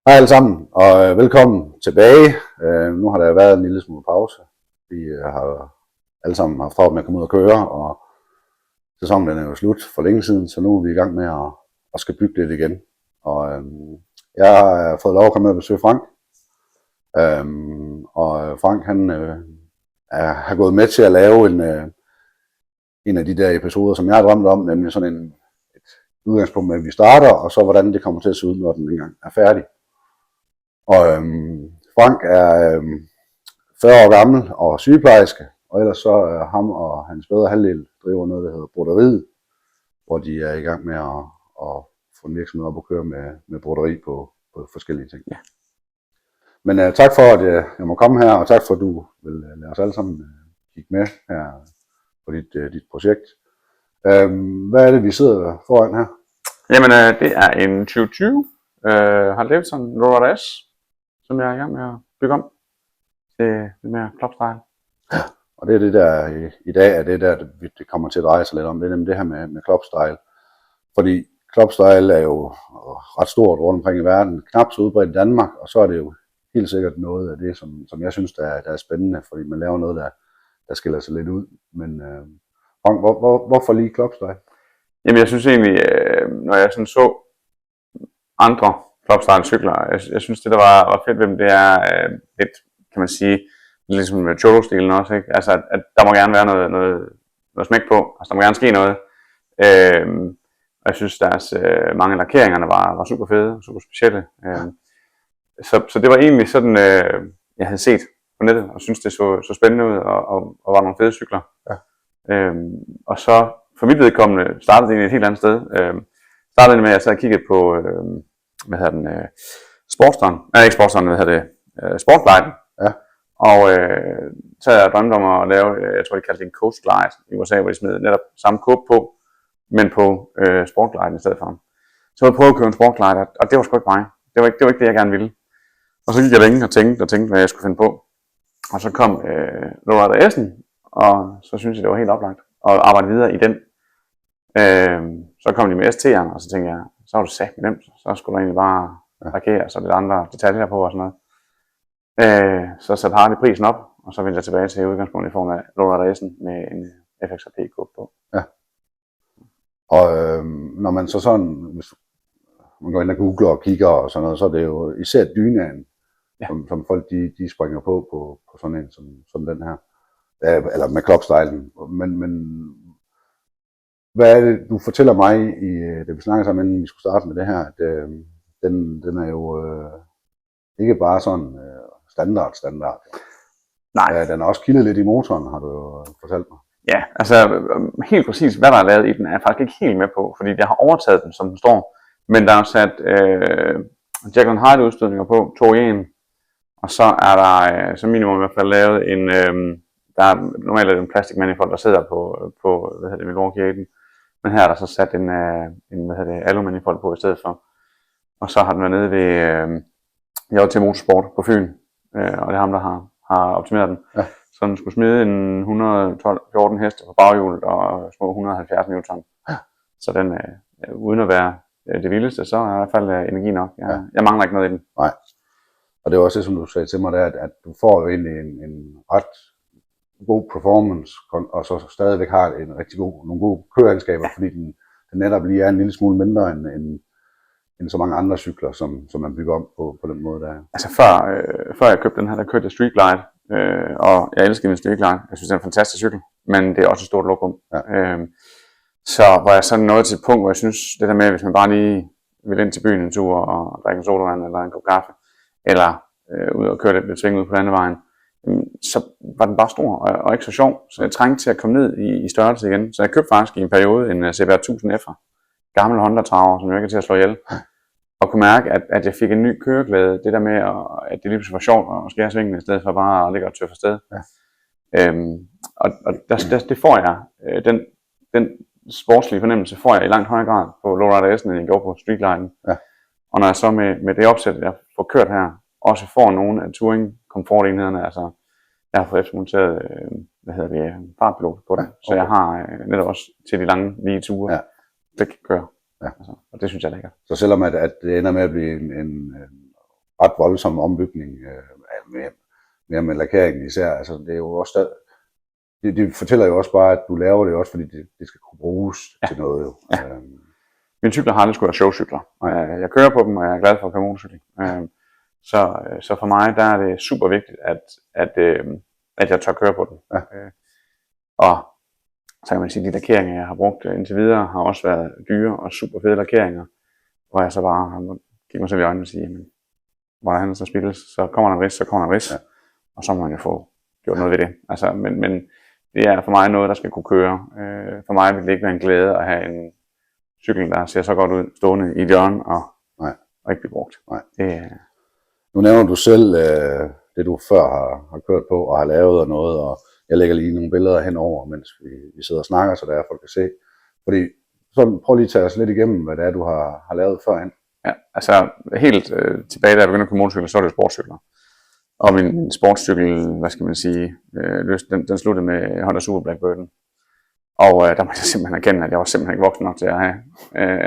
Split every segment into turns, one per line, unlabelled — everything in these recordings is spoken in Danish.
Hej alle sammen, og velkommen tilbage. Nu har der været en lille smule pause. Vi har alle sammen haft travlt med at komme ud og køre, og sæsonen den er jo slut for længe siden, så nu er vi i gang med at skal bygge lidt igen. Og jeg har fået lov at komme med og besøge Frank. Og Frank han har gået med til at lave en af de der episoder, som jeg har drømt om, nemlig sådan et udgangspunkt med, at vi starter, og så hvordan det kommer til at se ud, når den engang er færdig. Og Frank er 40 år gammel og sygeplejerske, og ellers så er ham og hans bedre halvdel driver noget, der hedder Broderiet, hvor de er i gang med at få en virksomhed op at køre med broderi på forskellige ting. Ja. Men tak for, at jeg må komme her, og tak for, at du vil lade os alle sammen kigge med her på dit projekt. Hvad er det, vi sidder foran her?
Jamen, det er en 2020 Harley Davidson Low S, som jeg er i gang med at bygge om til lidt mere clubstyle.
Ja, og det er det der i dag, er det der, det kommer til at dreje sig lidt om. Det er nemlig det her med clubstyle. Fordi clubstyle er jo ret stort rundt omkring i verden, knap så udbredt i Danmark, og så er det jo helt sikkert noget af det, som jeg synes, der er spændende, fordi man laver noget, der skiller sig lidt ud. Men hvorfor lige clubstyle?
Jamen, jeg synes egentlig, når jeg sådan så andre clubstyle cykler, jeg synes det der var fedt ved dem, det er lidt, kan man sige, ligesom med cholo-stilen også, ikke? Altså at der må gerne være noget smæk på, altså der må gerne ske noget. Og jeg synes deres mange lakeringerne var super fede, super specielle. Så det var egentlig sådan, jeg havde set på nettet, og synes det så spændende ud, og var nogle fede cykler. Ja. Og så for mit vedkommende startede det egentlig et helt andet sted. Startede med, at jeg sad og kiggede på, Sportsteren. Nej, ikke Sportsteren, Sportglide. Ja. Og så havde jeg drømt om at lave, jeg tror de kaldte det en Coast Glide i USA, hvor de smed netop samme kåbe på, men på Sportglide i stedet for. Så jeg prøvede at købe en Sportglide, og det var sgu ikke mig. Det var ikke det, jeg gerne ville. Og så gik jeg længe og tænkte, hvad jeg skulle finde på. Og så kom Lowrider S'en, og så synes jeg, det var helt oplagt at arbejde videre i den. Så kom de med ST'eren, og så tænkte jeg, så var det sagt med dem, så skulle der egentlig bare parkere, så lidt andre detaljer på og sådan noget. Så satte Harley prisen op, og så vendte jeg tilbage til udgangspunktet i form af Lowrider S'en med en FXRP-kåbe på. Ja.
Og når man så sådan, hvis man går ind og googler og kigger og sådan noget, så er det jo især dynaen, ja, som folk de springer på sådan en som den her. Eller med clubstylen. Men hvad er det, du fortæller mig, det vi snakker sammen, inden vi skulle starte med det her, at den er jo ikke bare sådan standard. Nej. Den er også kildet lidt i motoren, har du jo fortalt mig.
Ja, altså helt præcis, hvad der er lavet i den, er jeg faktisk ikke helt med på, fordi jeg har overtaget den, som den står. Men der er sat Jacqueline Hyde udstødninger på, 2 i 1. Og så er der som minimum i hvert fald lavet en, der er normalt en plastik manifold, der sidder på Milwaukee 8. Men her er der så sat en aluminiumfold på i stedet for. Og så har den været nede ved JT Motorsport på Fyn, og det er ham, der har optimeret den. Ja. Så den skulle smide en 112-14 heste på baghjulet og små 170 newton. Ja. Så den, uden at være det vildeste, så er i hvert fald energi nok. Jeg mangler ikke noget i den.
Nej. Og det er også det, som du sagde til mig, der, at du får jo egentlig en ret god performance, og så stadigvæk har nogle gode køreegenskaber, fordi den netop lige er en lille smule mindre end så mange andre cykler, som man bygger om på den måde der.
Altså før jeg købte den her, der kørte jeg Street Glide, og jeg elsker min Street Glide. Jeg synes, det er en fantastisk cykel, men det er også et stort lokum. Ja. Så var jeg sådan nået til et punkt, hvor jeg synes, det der med, hvis man bare lige vil ind til byen en tur og drikke en sodavand eller en kop kaffe, eller ud og køre lidt sving ud på landevejen, så var den bare stor og ikke så sjov, så jeg trængte til at komme ned i størrelse igen. Så jeg købte faktisk i en periode en CBR 1000 F'er, gammel Honda-traver, som jeg ikke er til at slå ihjel, og kunne mærke, at jeg fik en ny køreglæde, det der med, at det lige pludselig var sjovt at skære svingene, i stedet for bare at ligge og tøffe afsted. Ja. Og det får jeg, den sportslige fornemmelse får jeg i langt højere grad på Lowrider S'en, end jeg gjorde på Street Gliden. Ja. Og når jeg så med det opsæt, jeg får kørt her, også får nogle af touring-komfortenhederne, altså jeg har fået eftermonteret, fartpilot på det, så jeg har netop også til de lange lige ture, det kan køre. Ja. Altså, og det synes jeg er lækkert.
Så selvom at det ender med at blive en ret voldsom ombygning med lakeringen især. Altså, det er jo også det fortæller jo også bare, at du laver det også, fordi det skal kunne bruges til noget. Jo.
Ja. Mine cykler har aldrig skulle være showcykler. Jeg kører på dem, og jeg er glad for at køre motorcykel. Så for mig, der er det super vigtigt, at jeg tør køre på den. Ja. Og så kan man sige, at de lakeringer, jeg har brugt indtil videre, har også været dyre og super fede lakeringer, hvor jeg så bare har kigget mig selv i øjnene og sige, jamen, hvor der handler så spildes, så kommer der en ris, ja. Og så må man jo få gjort noget ved det. Altså, men det er for mig noget, der skal kunne køre. For mig vil det ikke være en glæde at have en cykel, der ser så godt ud, stående i et hjørne og ikke blive brugt.
Nu nævner du selv det, du før har kørt på og har lavet og noget, og jeg lægger lige nogle billeder henover, mens vi sidder og snakker, så der folk kan se. Fordi, så prøv lige at tage os lidt igennem, hvad det er, du har lavet førhen.
Ja, altså helt tilbage, da jeg begyndte at køre motorcykler, så var det sportscykler. Og min sportscykel, hvad skal man sige, den sluttede med Honda Super Blackbirden. Og der må jeg simpelthen erkende, at jeg var simpelthen ikke voksen nok til at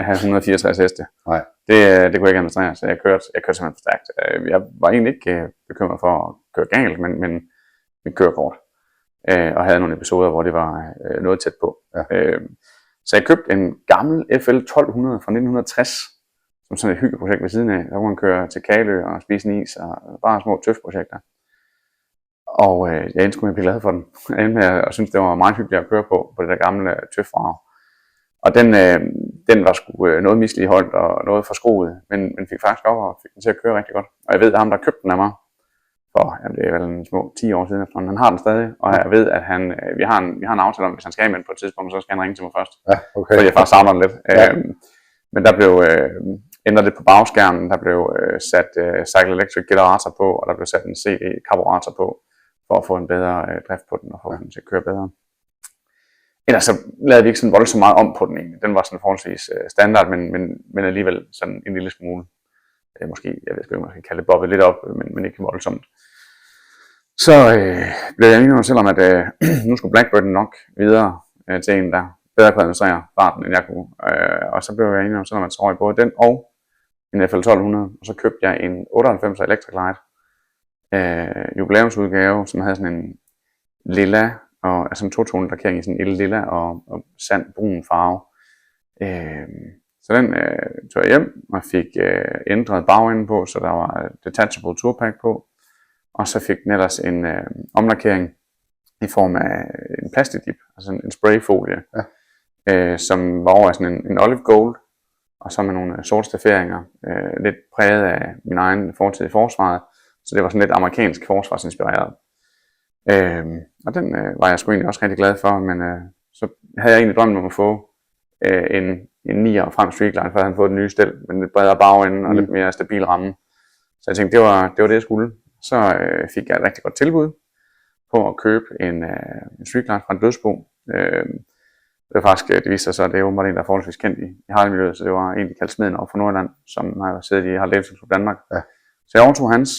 have 164 heste.
Nej.
Det kunne jeg ikke administrere, så jeg kørte simpelthen for stærkt. Jeg var egentlig ikke bekymret for at køre galt, men mit kørekort. Og havde nogle episoder, hvor det var noget tæt på.
Ja.
Så jeg købte en gammel FL 1200 fra 1960, som sådan et hyggeprojekt ved siden af. Der kunne man køre til Kalø og spise en is, og bare små tøfprojekter. Og jeg endte med at blive glad for den. Jeg endte med at synes, det var meget hyggeligt at køre på det der gamle tøfvrag. Og den var sgu noget misligeholdt og noget forskruet, men fik faktisk op og fik den til at køre rigtig godt. Og jeg ved, at ham, der købte den af mig, det er vel en små 10 år siden efterhånden, han har den stadig. Og jeg ved, at vi har en aftale om, hvis han skal med på et tidspunkt, så skal han ringe til mig først.
Ja, okay.
Så jeg faktisk savner den lidt. Ja. Men der blev ændret det på bagskærmen, der blev sat Cycle Electric generator på, og der blev sat en CD-karburator på, for at få en bedre drift på den, og få den til at køre bedre. Ellers så lavede vi ikke sådan voldsomt meget om på den egentlig. Den var sådan forholdsvis standard, men alligevel sådan en lille smule, måske, jeg ved ikke, man skal kalde det bobbet lidt op, men ikke voldsomt. Så blev jeg enig med mig selv om, at nu skulle Blackbirden nok videre til en, der bedre kunne administrere farten, end jeg kunne. Og så blev jeg enig med mig selv om, at så røg både den og en FL 1200, og så købte jeg en 98 Electric Light jubilæumsudgave, som havde sådan en lilla, og altså en totonet lakering i sådan en lilla og sand brun farve. Så den tog jeg hjem og fik ændret bagenden på, så der var detachable tourpack på. Og så fik den ellers en omlakering i form af en plastikdip, altså en sprayfolie, som var over sådan en olive gold, og så med nogle sorte stafferinger, lidt præget af min egen fortid i forsvaret. Så det var sådan lidt amerikansk forsvarsinspireret. Og den var jeg sgu egentlig også rigtig glad for, men så havde jeg egentlig drømt om at få en 9'er frem streetline, for jeg havde fået den nye stel, med lidt bredere bagende og lidt mere stabil ramme. Så jeg tænkte, det var det, jeg skulle. Så fik jeg et rigtig godt tilbud på at købe en streetline fra en dødsbo. Det var faktisk, det viste sig så, at det er jo en, der er forholdsvis kendt i Harley-miljøet, så det var egentlig kaldt Smeden op fra Nordjylland, som har siddet i Harley Davidson Club Danmark. Ja. Så jeg overtog hans,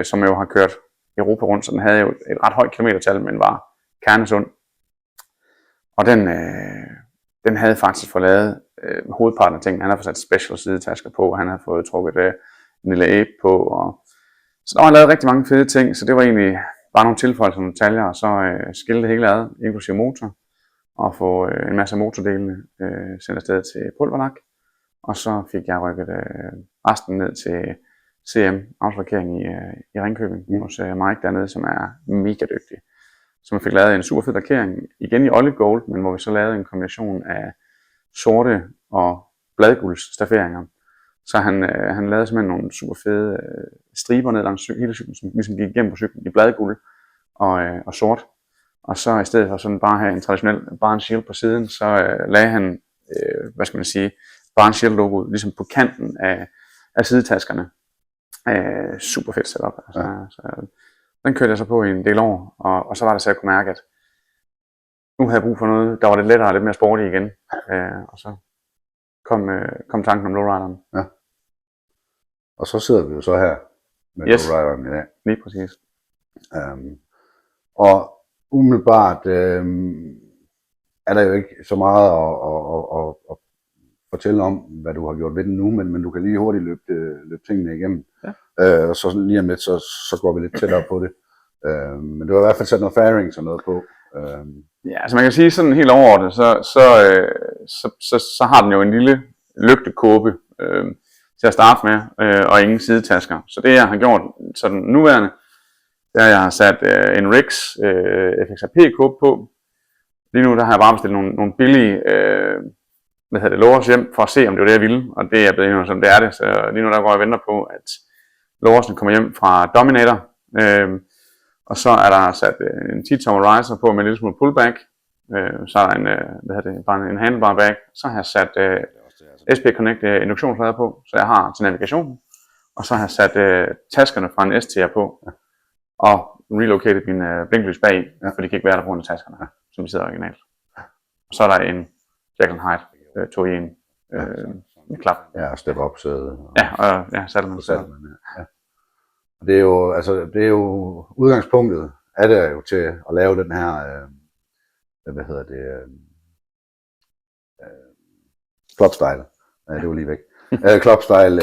som jo har kørt Europa rundt, så den havde jo et ret højt kilometertal, men var kernesund. Og den havde faktisk fået lavet hovedparten af tingene. Han havde fået sat special sidetasker på, og han havde fået trukket en lille ape på. Så der var lavet rigtig mange fede ting, så det var egentlig bare nogle tilføjelser, nogle detaljer, og så skilte det hele ad, inklusive motor, og få en masse af motordelene sendt afsted til pulverlak. Og så fik jeg rykket resten ned til CM, afslakering i Ringkøbing, hos Mike dernede, som er mega dygtig. Så man fik lavet en super fed lakering, igen i olive gold, men hvor vi så lavede en kombination af sorte og bladguldsstafferinger. Så han lavede simpelthen nogle super fede striber ned langs hele cyklen, som ligesom gik igennem på cyklen i bladguld og sort. Og så i stedet for sådan bare have en traditionel Barn Shield på siden, så lagde han, hvad skal man sige, Barn Shield logoet ligesom på kanten af sidetaskerne. Super fedt setup. Altså, ja. Så den kørte jeg så på i en del år, og så var det så, at jeg kunne mærke, at nu havde jeg brug for noget, der var lidt lettere og lidt mere sporty igen. Og så kom tanken om lowrideren.
Ja. Og så sidder vi jo så her med lowrideren i dag.
Lige præcis.
Og umiddelbart er der jo ikke så meget at fortælle om, hvad du har gjort ved den nu, men du kan lige hurtigt løbe tingene igennem.
Ja.
Og så lige om lidt, så går vi lidt tættere på det. Men du har i hvert fald sat noget fairings og noget på.
Ja, altså man kan sige sådan helt overordnet, så har den jo en lille lygtekåbe til at starte med, og ingen sidetasker. Så det jeg har gjort sådan nuværende, det er, jeg har sat en Rix FXRP-kåbe på. Lige nu der har jeg bare bestilt nogle billige lårs hjem, for at se om det var det jeg ville, og det er blevet endnu som det er det. Så lige nu der går jeg og venter på, at lårsen kommer hjem fra Dominator. Og så er der sat en 10-tommer riser på med en lille smule pullback. Så er der bare en handlebar bag. Så har jeg sat SP Connect induktionsplader på, så jeg har til navigation. Og så har jeg sat taskerne fra en STR på. Og relocated min blinklys bag, for de kan ikke være der på grund af taskerne, som de sidder originalt. Og så er der en Jekyll & Hyde 2 i 1 med klap.
Ja, step up sæde.
Ja, Saddleman.
Ja. Det er jo udgangspunktet er det jo til at lave den her clubstyle. Det var lige væk. Clubstyle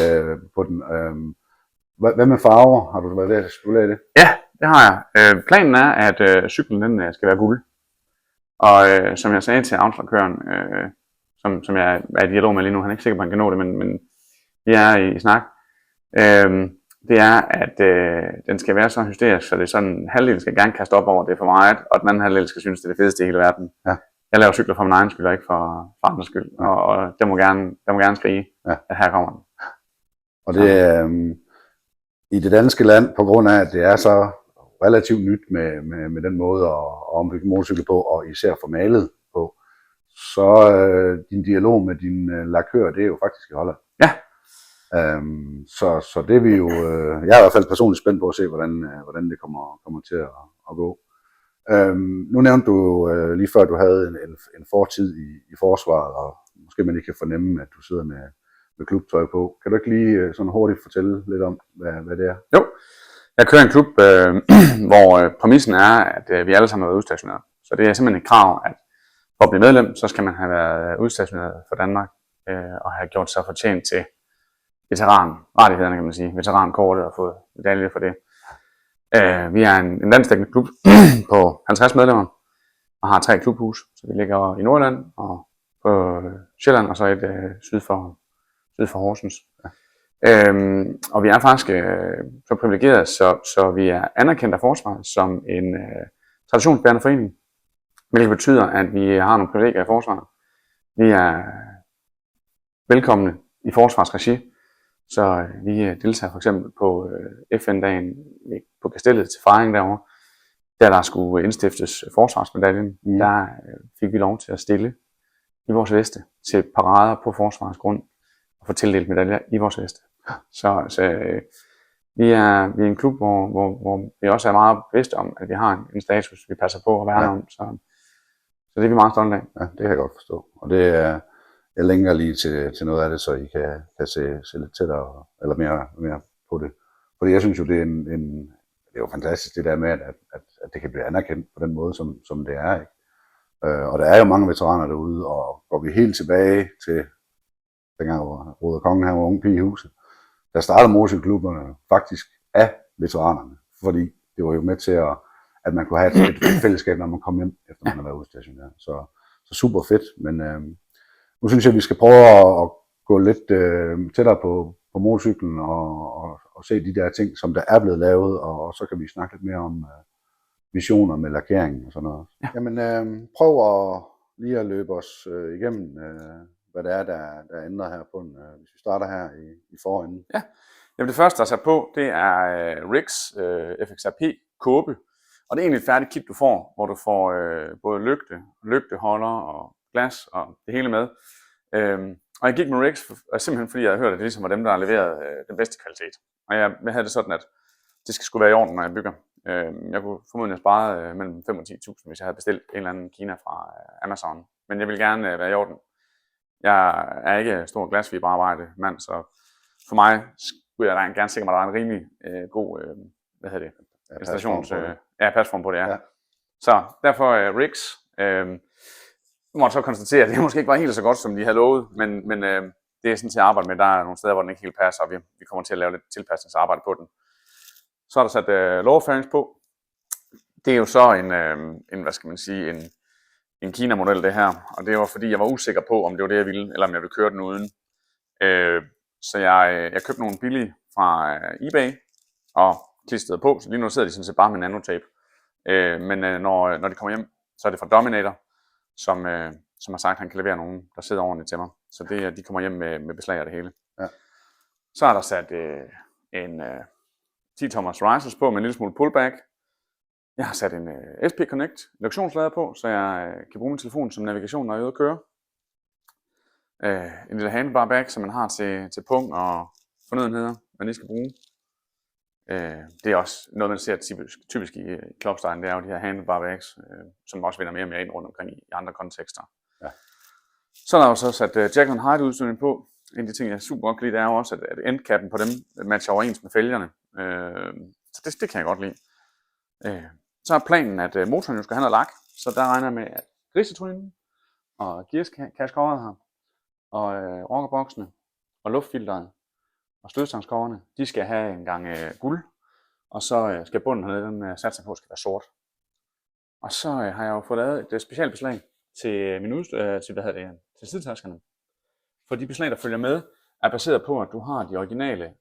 på den. Hvad med farver? Har du været ved at spekulere det?
Ja, det har jeg. Planen er, at cyklen den skal være guld. Og som jeg sagde til afslagkøren, som jeg er i dialog med lige nu, han er ikke sikker på, at han kan nå det, men vi er i snak. Det er, at den skal være så hysterisk, så det er sådan, halvdelen skal gerne kaste op over, det er for meget, og den anden halvdel skal synes, det er det fedeste i hele verden. Ja. Jeg laver cykler for min egen skyld, og ikke for andres skyld, og den må gerne skrige, at her kommer den.
Og det er i det danske land, på grund af, at det er så relativt nyt med den måde at ombygge motorcykel på, og især formalet på, så din dialog med din lakør, det er jo faktisk i Holland.
Ja.
Så det er vi jo, jeg er i hvert fald personligt spændt på at se, hvordan det kommer til at gå. Nu nævnte du lige før, at du havde en fortid i forsvaret, og måske man ikke kan fornemme, at du sidder med klubtøj på. Kan du ikke lige sådan hurtigt fortælle lidt om, hvad det er?
Jo, jeg kører en klub, hvor præmissen er, at vi alle sammen har været udstationeret. Så det er simpelthen et krav, at for at blive medlem, så skal man have været udstationeret for Danmark, og have gjort sig fortjent til veteranrettighederne, kan man sige, veterankortet og fået medalje for det. Vi er en landsdækkende klub på 50 medlemmer og har 3 klubhus, så vi ligger i Nordjylland og på Sjælland og så et syd for Horsens. Og vi er faktisk så privilegerede, så vi er anerkendt af forsvaret som en traditionsbærende forening, hvilket betyder, at vi har nogle privilegier i forsvaret. Vi er velkomne i forsvarsregi. Så vi deltager for eksempel på FN-dagen på Kastellet til fejring derovre, der skulle indstiftes forsvarsmedaljen. Der fik vi lov til at stille i vores veste til parader på forsvarets grund og få tildelt medaljer i vores veste. Så vi er en klub, hvor vi også er meget bevidste om, at vi har en status, vi passer på at værne om. Så det er vi meget stolte af.
Ja, det kan jeg godt forstå. Og det er jeg længere lige til noget af det, så I kan se lidt tættere eller mere på det. Fordi jeg synes jo, det er jo fantastisk det der med, at det kan blive anerkendt på den måde, som det er. Ikke? Og der er jo mange veteraner derude, og går vi helt tilbage til dengang, hvor Ruder Kongen her var unge pige i huset, der startede motorcykelklubberne faktisk af veteranerne, fordi det var jo med til, at man kunne have et fællesskab, når man kom hjem, efter man havde været udstationeret. Så super fedt, men nu synes jeg, at vi skal prøve at gå lidt tættere på motorcyklen og se de der ting, som der er blevet lavet, og så kan vi snakke lidt mere om visioner med lakering og sådan noget. Ja. Jamen prøv lige at løbe os igennem, hvad det er, der er ændret her på hvis vi starter her i forenden.
Ja, jamen det første, der er sat på, det er Rix FXRP kåbe, og det er egentlig et færdigt kit, du får, hvor du får både lygteholder og glas og det hele med. Og jeg gik med Rix simpelthen fordi jeg havde hørt, at det ligesom var dem, der har leveret den bedste kvalitet. Og jeg havde det sådan, at det skulle være i orden, når jeg bygger. Jeg kunne formodentlig have sparet mellem 5 og 10.000, hvis jeg havde bestilt en eller anden Kina fra Amazon. Men jeg vil gerne være i orden. Jeg er ikke stor glasfiberarbejde mand, så for mig skulle jeg gerne sikre mig, at der er en rimelig god installations pasform på det. Ja. Så derfor Rix. Nu må jeg så konstatere, at det måske ikke var helt så godt, som de havde lovet, men det er sådan til at arbejde med. Der er nogle steder, hvor den ikke helt passer, og vi kommer til at lave lidt tilpasningsarbejde på den. Så er der sat lowerfairings på. Det er jo så en hvad skal man sige, en Kina-model det her, og det var fordi, jeg var usikker på, om det var det, jeg ville, eller om jeg ville køre den uden. Så jeg købte nogle billige fra eBay, og klistrede på, så lige nu sidder de sådan set bare med nanotape. Men når de kommer hjem, så er det fra Dominator, som har sagt, at han kan levere nogen, der sidder ordentligt til mig. Så de kommer hjem med beslag af det hele.
Ja.
Så er der sat en 10-tommers risers på med en lille smule pullback. Jeg har sat en SP Connect induktionslader på, så jeg kan bruge min telefon som navigation, når jeg er ude at køre. En lille handlebar bag, som man har til pung og fornødenheder, man lige skal bruge. Det er også noget, man ser typisk i clubstylen, det er jo de her handlebar bags, som også vinder mere og mere ind rundt omkring i andre kontekster. Ja. Så er der jo så sat Jekyll and Hyde udstødning på. En af de ting, jeg super godt kan lide, det er jo også, at endcappen på dem matcher overens med fælgerne. Så det kan jeg godt lide. Så er planen, at motoren jo skal have noget lak, så der regner jeg med, at grisetrinen og gearskascoveret her, og rockerboksene og luftfilteret og stødstangskårene, de skal have en gang guld, og så skal bunden hernede, den satser på, skal være sort. Og så har jeg jo fået lavet et specielt beslag til til sidetaskerne. For de beslag, der følger med, er baseret på, at du har de originale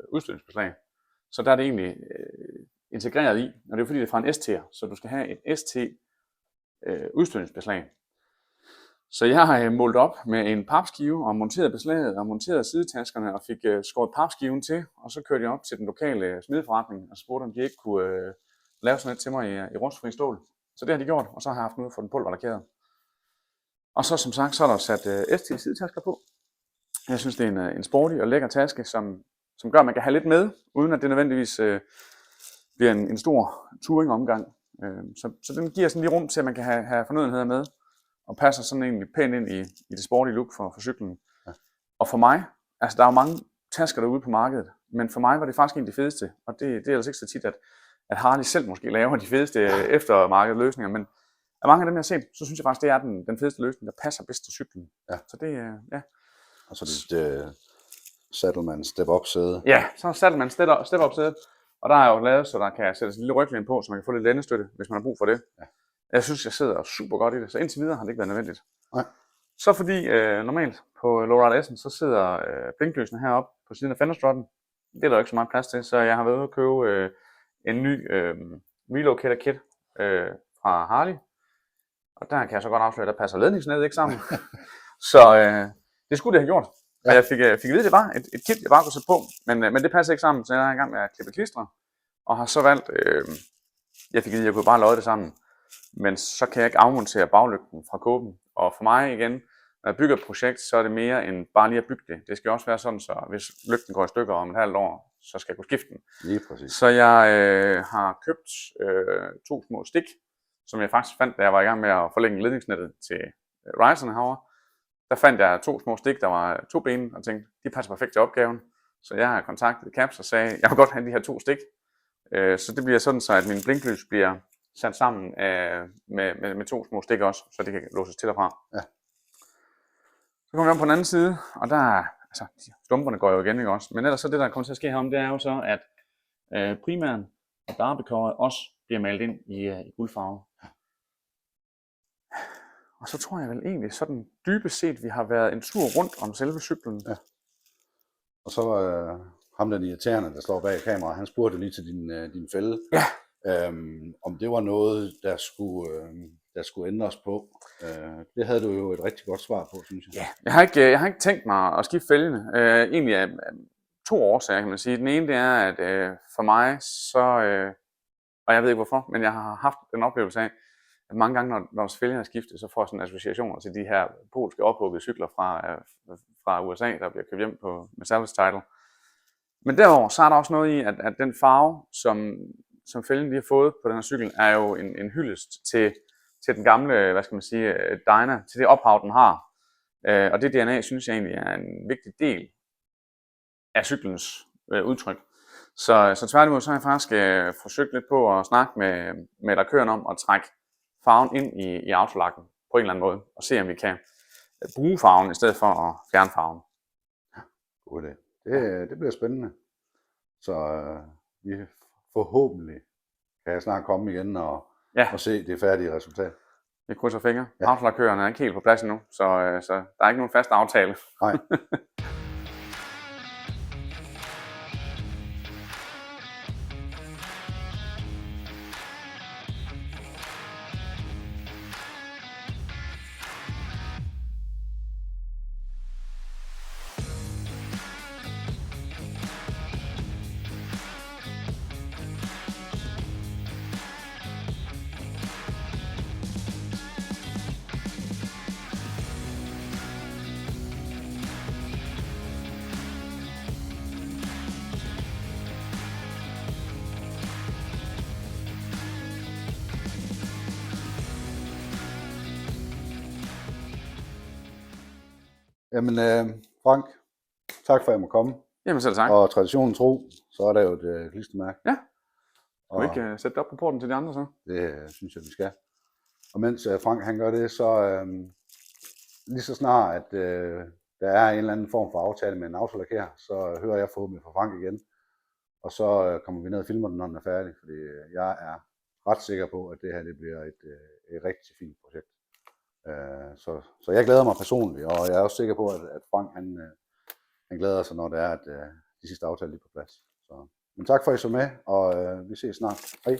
udstødningsbeslag. Så der er det egentlig integreret i, og det er jo fordi, det er fra en ST'er, så du skal have et ST udstødningsbeslag. Så jeg har målt op med en papskive og monteret beslaget og monteret sidetaskerne og fik skåret papskiven til, og så kørte jeg op til den lokale smedeforretning og spurgte, om de ikke kunne lave sådan et til mig i rustfri stål. Så det har de gjort, og så har jeg haft noget for den pulverlakeret. Og så som sagt, så er der sat ST sidetasker på. Jeg synes, det er en sporty og lækker taske, som gør, at man kan have lidt med, uden at det nødvendigvis bliver en stor touring-omgang. Så den giver sådan lige rum til, at man kan have fornødenheder med, og passer sådan egentlig pænt ind i det sporty look for cyklen. Ja. Og for mig, altså der er jo mange tasker derude på markedet, men for mig var det faktisk en af de fedeste, og det er altså ikke så tit, at Harley selv måske laver de fedeste eftermarkedløsninger, men af mange af dem, jeg har set, så synes jeg faktisk, det er den fedeste løsning, der passer bedst til cyklen. Ja. Så det ja.
Og så dit Saddleman step-up sæde.
Ja, så er Saddleman step-up sæde, og der er jo lavet, så der kan sættes en lille ryglæn på, så man kan få lidt lændestøtte, hvis man har brug for det. Ja. Jeg synes, jeg sidder super godt i det, så indtil videre har det ikke været nødvendigt. Nej. Så fordi normalt på Lowrider S'en, så sidder blinklysene heroppe på siden af fenderstrutten. Det er der jo ikke så meget plads til, så jeg har været ude at købe en ny relocator kit fra Harley. Og der kan jeg så godt afsløre, at der passer ledningsnettet ikke sammen. Så det skulle det have gjort. Ja. Og jeg fik at vide, at det var et kit, jeg bare kunne sætte på, men det passer ikke sammen, så jeg er i gang med at klippe klistre. Og har så valgt, jeg fik at vide, at jeg kunne bare løje det sammen. Men så kan jeg ikke afmontere baglygten fra kåben. Og for mig igen, når jeg bygger et projekt, så er det mere end bare lige at bygge det. Det skal også være sådan, så hvis lygten går i stykker om et halvt år, så skal jeg kunne skifte den.
Lige præcis.
Så jeg har købt 2 små stik, som jeg faktisk fandt, da jeg var i gang med at forlænge ledningsnettet til riserne herovre. Der fandt jeg 2 små stik, der var 2 ben, og tænkte, de passer perfekt til opgaven. Så jeg har kontaktet Caps og sagde, jeg vil godt have de her 2 stik. Så det bliver sådan, så at min blinklys bliver sat sammen med 2 små stik også, så det kan låses til og fra. Ja. Så kommer vi om på den anden side, og der altså stumperne går jo igen, ikke også? Men ellers så det, der kommer til at ske herom, det er jo så, at primæren og derbycoveret også bliver malet ind i guldfarve. Og så tror jeg vel egentlig sådan dybest set, vi har været en tur rundt om selve cyklen. Ja.
Og så ham den irriterende, der står bag kameraet, han spurgte lige til din fælde. Ja. Om det var noget, der skulle ændres på. Det havde du jo et rigtig godt svar på, synes jeg.
Ja, jeg har ikke tænkt mig at skifte fælgene. Egentlig af 2 årsager, kan man sige. Den ene det er, at for mig så, og jeg ved ikke hvorfor, men jeg har haft den oplevelse af, at mange gange, når fælgene er skiftet, så får jeg sådan associationer til de her polske ophuggede cykler fra USA, der bliver købt hjem med salvage title. Men derover så er der også noget i, at den farve, som fælgen lige har fået på den her cykel, er jo en hyldest til den gamle, hvad skal man sige, Dyna, til det ophav, den har. Og det DNA, synes jeg egentlig er en vigtig del af cyklens udtryk. Så tværtimod, så har jeg faktisk forsøgt lidt på at snakke med lakøren om at trække farven ind i autolakken på en eller anden måde, og se om vi kan bruge farven i stedet for at fjerne farven.
God idé. Det bliver spændende. Så vi forhåbentlig kan jeg snart komme igen og se det færdige resultat.
Vi krydser fingre. Afslagkøren er ikke helt på plads endnu, så der er ikke nogen fast aftale.
Nej. Jamen, Frank, tak for at jeg må komme.
Jamen selv tak.
Og traditionen tro, så er der jo et klistermærke.
Ja. Skal vi ikke sætte det op på porten til de andre så?
Det synes jeg, vi skal. Og mens Frank han gør det, så lige så snart, at der er en eller anden form for aftale med en autolakerer, så hører jeg forhåbentlig fra Frank igen. Og så kommer vi ned og filmer den, når den er færdig, fordi jeg er ret sikker på, at det her det bliver et rigtig fint projekt. Så jeg glæder mig personligt, og jeg er også sikker på, at Frank han glæder sig, når det er, at de sidste aftaler er på plads. Så, men tak for at I så med, og vi ses snart. Hej.